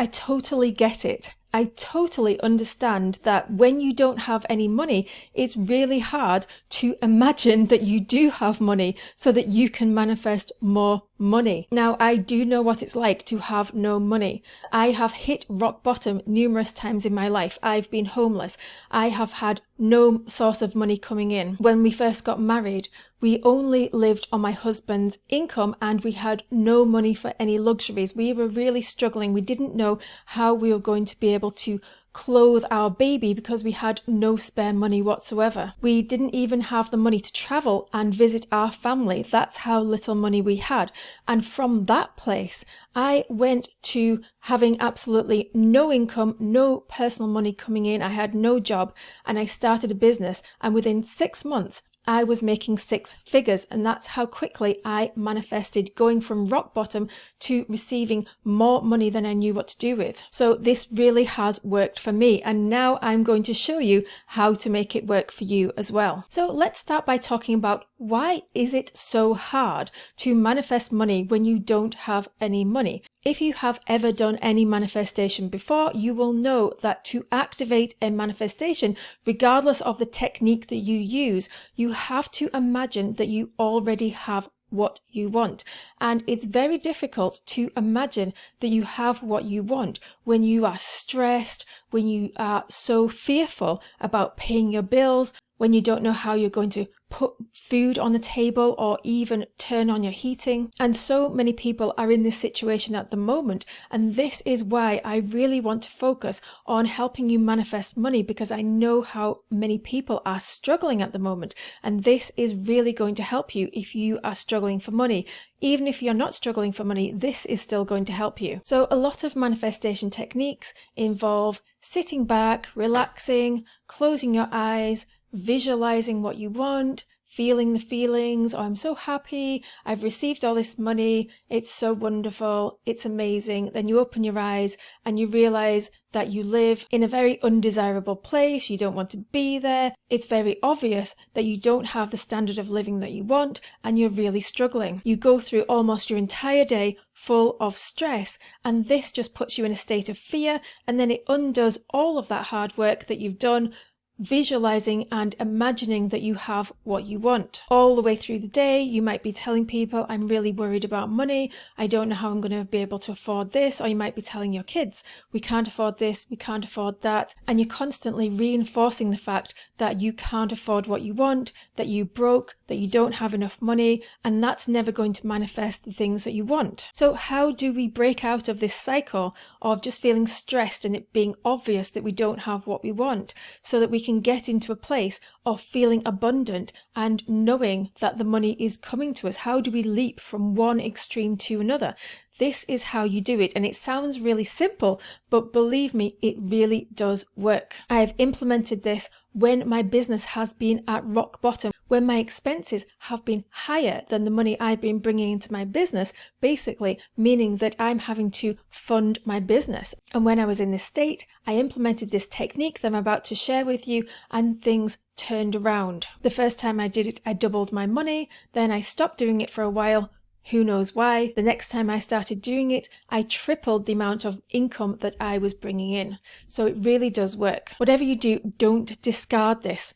I totally get it. I totally understand that when you don't have any money, it's really hard to imagine that you do have money so that you can manifest more money. Now, I do know what it's like to have no money. I have hit rock bottom numerous times in my life. I've been homeless. I have had no source of money coming in. When we first got married, we only lived on my husband's income and we had no money for any luxuries. We were really struggling. We didn't know how we were going to be able to clothe our baby because we had no spare money whatsoever. We didn't even have the money to travel and visit our family. That's how little money we had. And from that place, I went to having absolutely no income, no personal money coming in. I had no job and I started a business, and within 6 months, I was making 6 figures, and that's how quickly I manifested, going from rock bottom to receiving more money than I knew what to do with. So this really has worked for me, and now I'm going to show you how to make it work for you as well. So let's start by talking about why is it so hard to manifest money when you don't have any money? If you have ever done any manifestation before, you will know that to activate a manifestation, regardless of the technique that you use, you have to imagine that you already have what you want. And it's very difficult to imagine that you have what you want when you are stressed, when you are so fearful about paying your bills, when you don't know how you're going to put food on the table or even turn on your heating. And so many people are in this situation at the moment. And this is why I really want to focus on helping you manifest money, because I know how many people are struggling at the moment. And this is really going to help you if you are struggling for money. Even if you're not struggling for money, this is still going to help you. So a lot of manifestation techniques involve sitting back, relaxing, closing your eyes, visualizing what you want, feeling the feelings. Oh, I'm so happy. I've received all this money. It's so wonderful. It's amazing. Then you open your eyes and you realize that you live in a very undesirable place. You don't want to be there. It's very obvious that you don't have the standard of living that you want and you're really struggling. You go through almost your entire day full of stress, and this just puts you in a state of fear, and then it undoes all of that hard work that you've done visualizing and imagining that you have what you want. All the way through the day, you might be telling people, I'm really worried about money. I don't know how I'm going to be able to afford this. Or you might be telling your kids, we can't afford this, we can't afford that. And you're constantly reinforcing the fact that you can't afford what you want, that you broke, that you don't have enough money, and that's never going to manifest the things that you want. So how do we break out of this cycle of just feeling stressed and it being obvious that we don't have what we want, so that we can get into a place of feeling abundant and knowing that the money is coming to us? How do we leap from one extreme to another? This is how you do it, and it sounds really simple, but believe me, it really does work. I have implemented this when my business has been at rock bottom, when my expenses have been higher than the money I've been bringing into my business, basically meaning that I'm having to fund my business. And when I was in this state, I implemented this technique that I'm about to share with you, and things turned around. The first time I did it, I doubled my money, then I stopped doing it for a while. Who knows why? The next time I started doing it, I tripled the amount of income that I was bringing in. So it really does work. Whatever you do, don't discard this.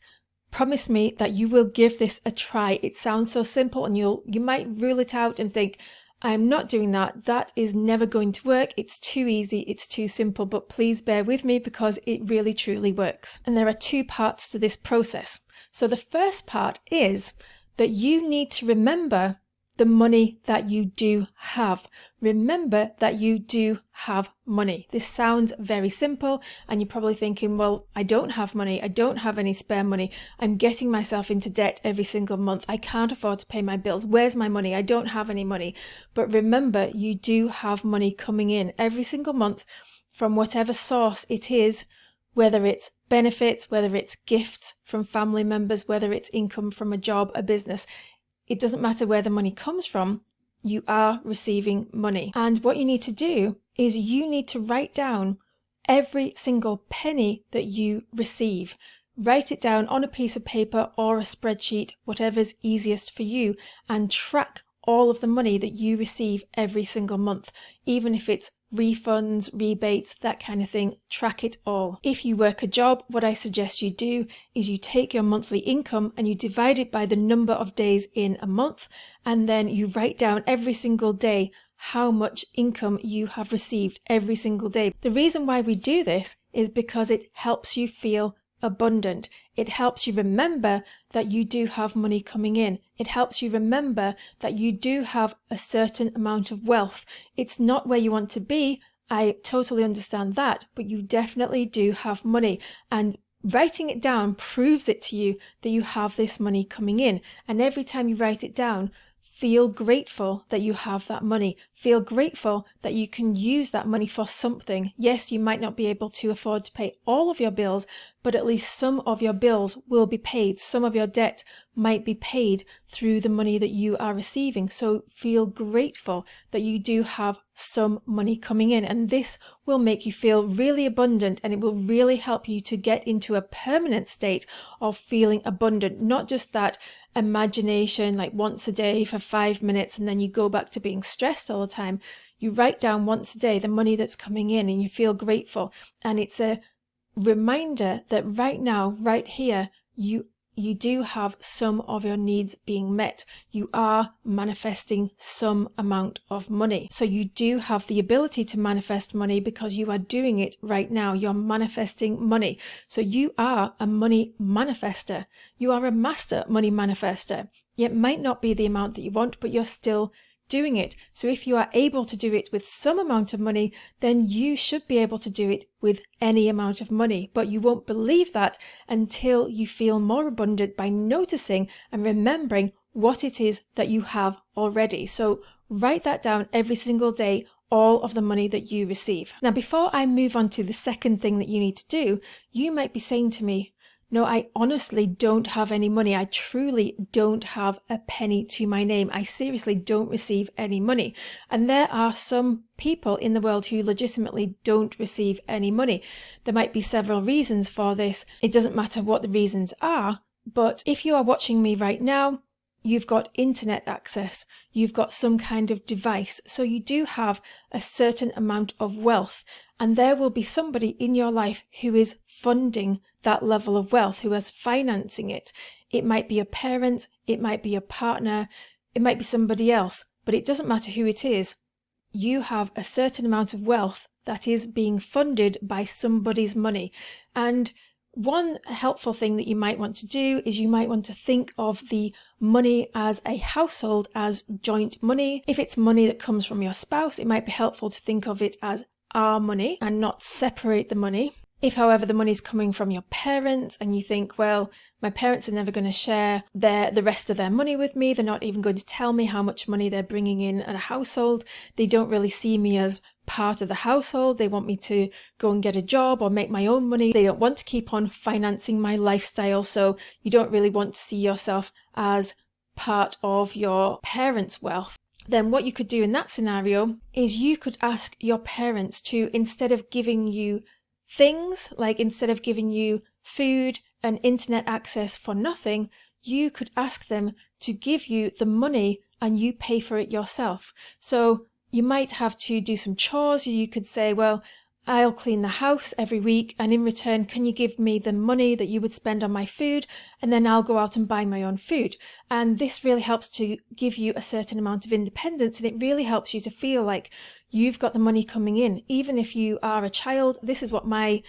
Promise me that you will give this a try. It sounds so simple, and you might rule it out and think, I'm not doing that. That is never going to work. It's too easy. It's too simple. But please bear with me, because it really truly works. And there are 2 parts to this process. So the first part is that you need to remember the money that you do have. Remember that you do have money. This sounds very simple, and you're probably thinking, well, I don't have money. I don't have any spare money. I'm getting myself into debt every single month. I can't afford to pay my bills. Where's my money? I don't have any money. But remember, you do have money coming in every single month from whatever source it is, whether it's benefits, whether it's gifts from family members, whether it's income from a job, a business. It doesn't matter where the money comes from, you are receiving money. And what you need to do is you need to write down every single penny that you receive. Write it down on a piece of paper or a spreadsheet, whatever's easiest for you, and track all of the money that you receive every single month, even if it's refunds, rebates, that kind of thing. Track it all. If you work a job, what I suggest you do is you take your monthly income and you divide it by the number of days in a month, and then you write down every single day how much income you have received every single day. The reason why we do this is because it helps you feel abundant. It helps you remember that you do have money coming in. It helps you remember that you do have a certain amount of wealth. It's not where you want to be. I totally understand that, but you definitely do have money, and writing it down proves it to you that you have this money coming in. And every time you write it down, feel grateful that you have that money. Feel grateful that you can use that money for something. Yes, you might not be able to afford to pay all of your bills, but at least some of your bills will be paid. Some of your debt might be paid through the money that you are receiving. So feel grateful that you do have some money coming in, and this will make you feel really abundant, and it will really help you to get into a permanent state of feeling abundant. Not just that imagination like once a day for 5 minutes and then you go back to being stressed all the time. You write down once a day the money that's coming in and you feel grateful, and it's a reminder that right now, right here, you do have some of your needs being met. You are manifesting some amount of money. So you do have the ability to manifest money because you are doing it right now. You're manifesting money. So you are a money manifester. You are a master money manifester. It might not be the amount that you want, but you're still doing it. So if you are able to do it with some amount of money, then you should be able to do it with any amount of money. But you won't believe that until you feel more abundant by noticing and remembering what it is that you have already. So write that down every single day, all of the money that you receive. Now, before I move on to the second thing that you need to do, you might be saying to me, no, I honestly don't have any money. I truly don't have a penny to my name. I seriously don't receive any money. And there are some people in the world who legitimately don't receive any money. There might be several reasons for this. It doesn't matter what the reasons are, but if you are watching me right now, you've got internet access, you've got some kind of device, so you do have a certain amount of wealth, and there will be somebody in your life who is funding that level of wealth, who is financing it. It might be a parent, it might be a partner, it might be somebody else, but it doesn't matter who it is. You have a certain amount of wealth that is being funded by somebody's money. And one helpful thing that you might want to do is you might want to think of the money as a household as joint money. If it's money that comes from your spouse, it might be helpful to think of it as our money and not separate the money. If, however, the money is coming from your parents and you think, well, my parents are never going to share the rest of their money with me. They're not even going to tell me how much money they're bringing in at a household. They don't really see me as part of the household. They want me to go and get a job or make my own money. They don't want to keep on financing my lifestyle. So you don't really want to see yourself as part of your parents' wealth. Then what you could do in that scenario is you could ask your parents to, instead of giving you things, like instead of giving you food and internet access for nothing, you could ask them to give you the money and you pay for it yourself. So you might have to do some chores. You could say, well, I'll clean the house every week, and in return, can you give me the money that you would spend on my food? And then I'll go out and buy my own food. And this really helps to give you a certain amount of independence, and it really helps you to feel like you've got the money coming in. Even if you are a child, this is what my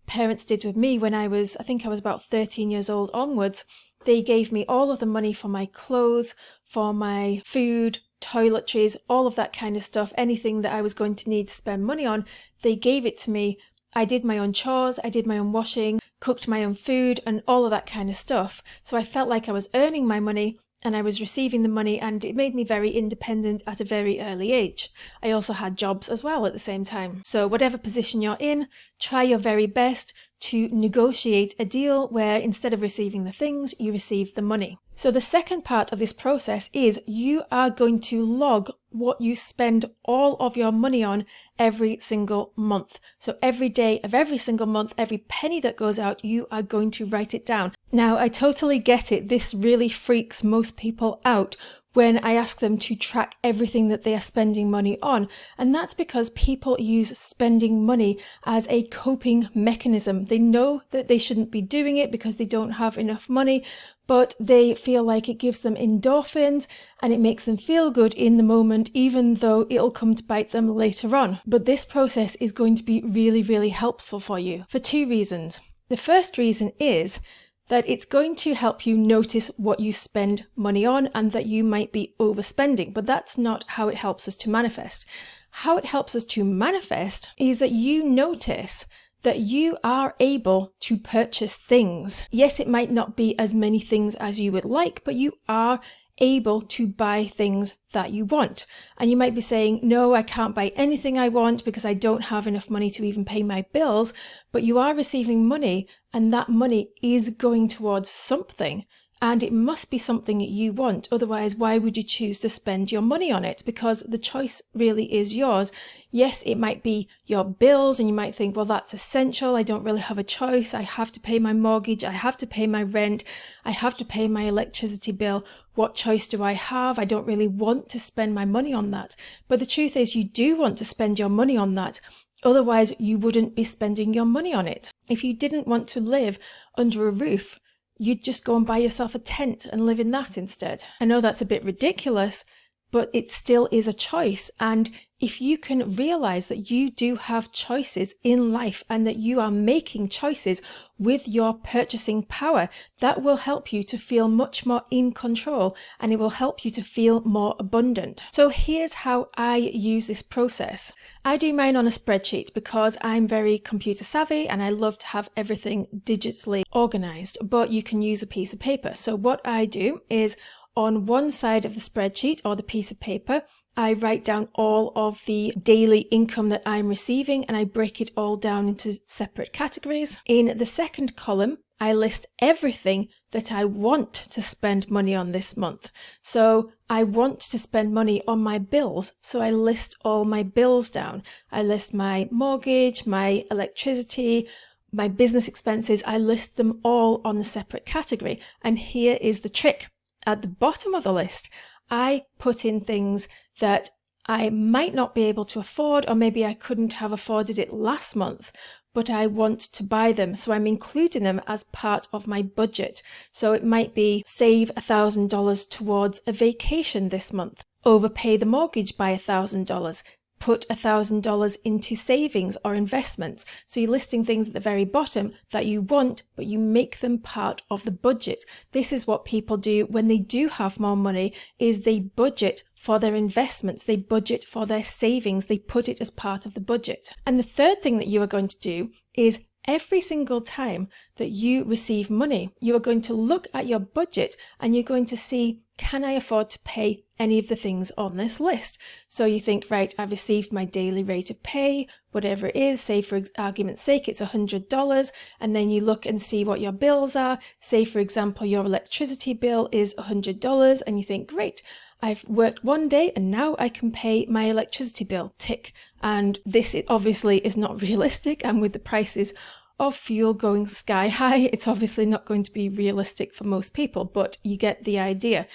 parents did with me when I think I was about 13 years old onwards. They gave me all of the money for my clothes, for my food, toiletries, all of that kind of stuff. Anything that I was going to need to spend money on, they gave it to me. I did my own chores, I did my own washing, cooked my own food, and all of that kind of stuff. So I felt like I was earning my money and I was receiving the money, and it made me very independent at a very early age. I also had jobs as well at the same time. So whatever position you're in, try your very best to negotiate a deal where instead of receiving the things, you receive the money. So the second part of this process is you are going to log what you spend all of your money on every single month. So every day of every single month, every penny that goes out, you are going to write it down. Now, I totally get it. This really freaks most people out when I ask them to track everything that they are spending money on. And that's because people use spending money as a coping mechanism. They know that they shouldn't be doing it because they don't have enough money, but they feel like it gives them endorphins and it makes them feel good in the moment, even though it'll come to bite them later on. But this process is going to be really, really helpful for you for two reasons. The first reason is that it's going to help you notice what you spend money on and that you might be overspending, but that's not how it helps us to manifest. How it helps us to manifest is that you notice that you are able to purchase things. Yes, it might not be as many things as you would like, but you are able to buy things that you want. And you might be saying, no, I can't buy anything I want because I don't have enough money to even pay my bills, but you are receiving money and that money is going towards something. And it must be something that you want. Otherwise, why would you choose to spend your money on it? Because the choice really is yours. Yes, it might be your bills and you might think, well, that's essential. I don't really have a choice. I have to pay my mortgage. I have to pay my rent. I have to pay my electricity bill. What choice do I have? I don't really want to spend my money on that. But the truth is you do want to spend your money on that. Otherwise, you wouldn't be spending your money on it. If you didn't want to live under a roof, you'd just go and buy yourself a tent and live in that instead. I know that's a bit ridiculous, but it still is a choice. And if you can realize that you do have choices in life and that you are making choices with your purchasing power, that will help you to feel much more in control and it will help you to feel more abundant. So here's how I use this process. I do mine on a spreadsheet because I'm very computer savvy and I love to have everything digitally organized, but you can use a piece of paper. So what I do is on one side of the spreadsheet or the piece of paper, I write down all of the daily income that I'm receiving and I break it all down into separate categories. In the second column, I list everything that I want to spend money on this month. So I want to spend money on my bills. So I list all my bills down. I list my mortgage, my electricity, my business expenses. I list them all on a separate category. And here is the trick. At the bottom of the list, I put in things that I might not be able to afford, or maybe I couldn't have afforded it last month, but I want to buy them. So I'm including them as part of my budget. So it might be save $1,000 towards a vacation this month, overpay the mortgage by $1,000, put $1,000 into savings or investments. So you're listing things at the very bottom that you want, but you make them part of the budget. This is what people do when they do have more money, is they budget for their investments, they budget for their savings, they put it as part of the budget. And the third thing that you are going to do is every single time that you receive money, you are going to look at your budget and you're going to see, can I afford to pay any of the things on this list? So you think, right, I've received my daily rate of pay, whatever it is, say for argument's sake, it's $100. And then you look and see what your bills are. Say, for example, your electricity bill is $100 and you think, great, I've worked one day and now I can pay my electricity bill, tick. And this obviously is not realistic. And with the prices of fuel going sky high, it's obviously not going to be realistic for most people, but you get the idea.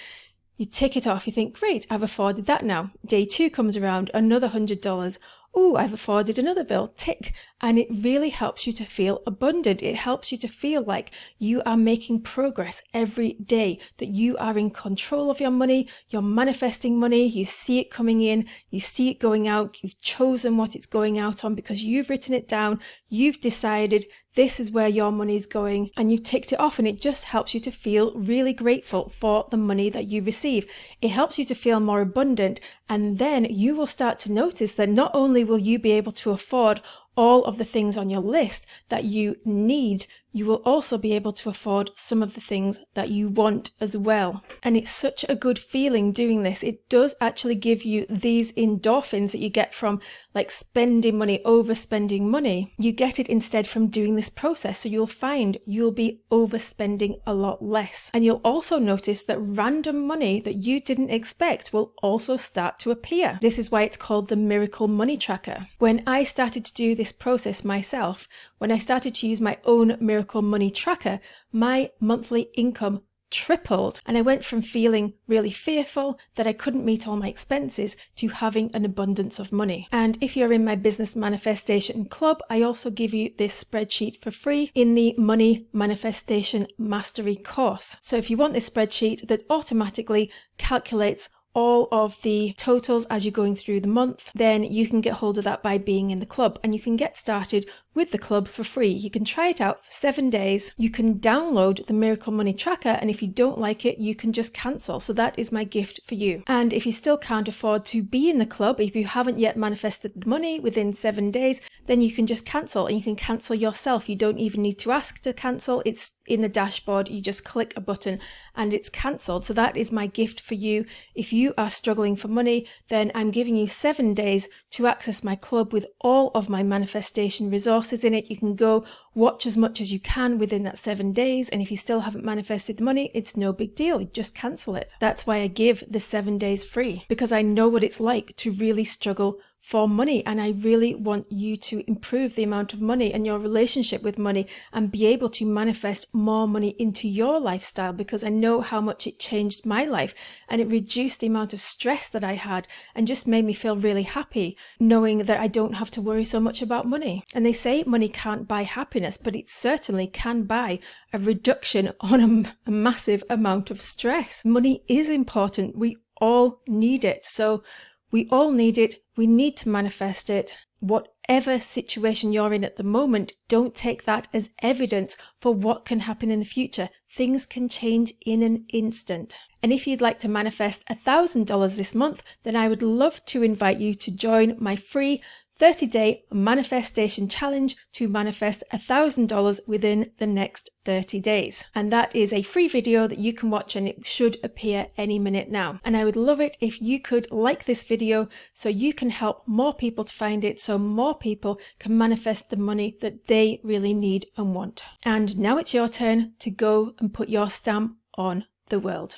You tick it off, you think, great, I've afforded that now. Day 2 comes around, another $100. Oh, I've afforded another bill, tick. And it really helps you to feel abundant. It helps you to feel like you are making progress every day, that you are in control of your money, you're manifesting money, you see it coming in, you see it going out, you've chosen what it's going out on because you've written it down, you've decided this is where your money is going and you've ticked it off, and it just helps you to feel really grateful for the money that you receive. It helps you to feel more abundant, and then you will start to notice that not only will you be able to afford all of the things on your list that you need, you will also be able to afford some of the things that you want as well. And it's such a good feeling doing this. It does actually give you these endorphins that you get from like spending money, overspending money. You get it instead from doing this process. So you'll find you'll be overspending a lot less. And you'll also notice that random money that you didn't expect will also start to appear. This is why it's called the Miracle Money Tracker. When I started to do this process myself, when I started to use my own Miracle Money Tracker, my monthly income tripled. And I went from feeling really fearful that I couldn't meet all my expenses to having an abundance of money. And if you're in my Business Manifestation Club, I also give you this spreadsheet for free in the Money Manifestation Mastery course. So if you want this spreadsheet that automatically calculates all of the totals as you're going through the month, then you can get hold of that by being in the club, and you can get started with the club for free. You can try it out for 7 days. You can download the Miracle Money Tracker, and if you don't like it, you can just cancel. So that is my gift for you. And if you still can't afford to be in the club, if you haven't yet manifested the money within 7 days, then you can just cancel, and you can cancel yourself. You don't even need to ask to cancel. It's in the dashboard. You just click a button and it's cancelled. So that is my gift for you. If you are struggling for money, then I'm giving you 7 days to access my club with all of my manifestation resources in it. You can go watch as much as you can within that 7 days. And if you still haven't manifested the money, it's no big deal. You just cancel it. That's why I give the 7 days free, because I know what it's like to really struggle for money, and I really want you to improve the amount of money and your relationship with money and be able to manifest more money into your lifestyle, because I know how much it changed my life, and it reduced the amount of stress that I had and just made me feel really happy knowing that I don't have to worry so much about money. And they say money can't buy happiness, but it certainly can buy a reduction on a massive amount of stress. Money is important. We all need it. So we all need it. We need to manifest it. Whatever situation you're in at the moment, don't take that as evidence for what can happen in the future. Things can change in an instant. And if you'd like to manifest $1,000 this month, then I would love to invite you to join my free 30-day manifestation challenge to manifest $1,000 within the next 30 days. And that is a free video that you can watch, and it should appear any minute now. And I would love it if you could like this video so you can help more people to find it, so more people can manifest the money that they really need and want. And now it's your turn to go and put your stamp on the world.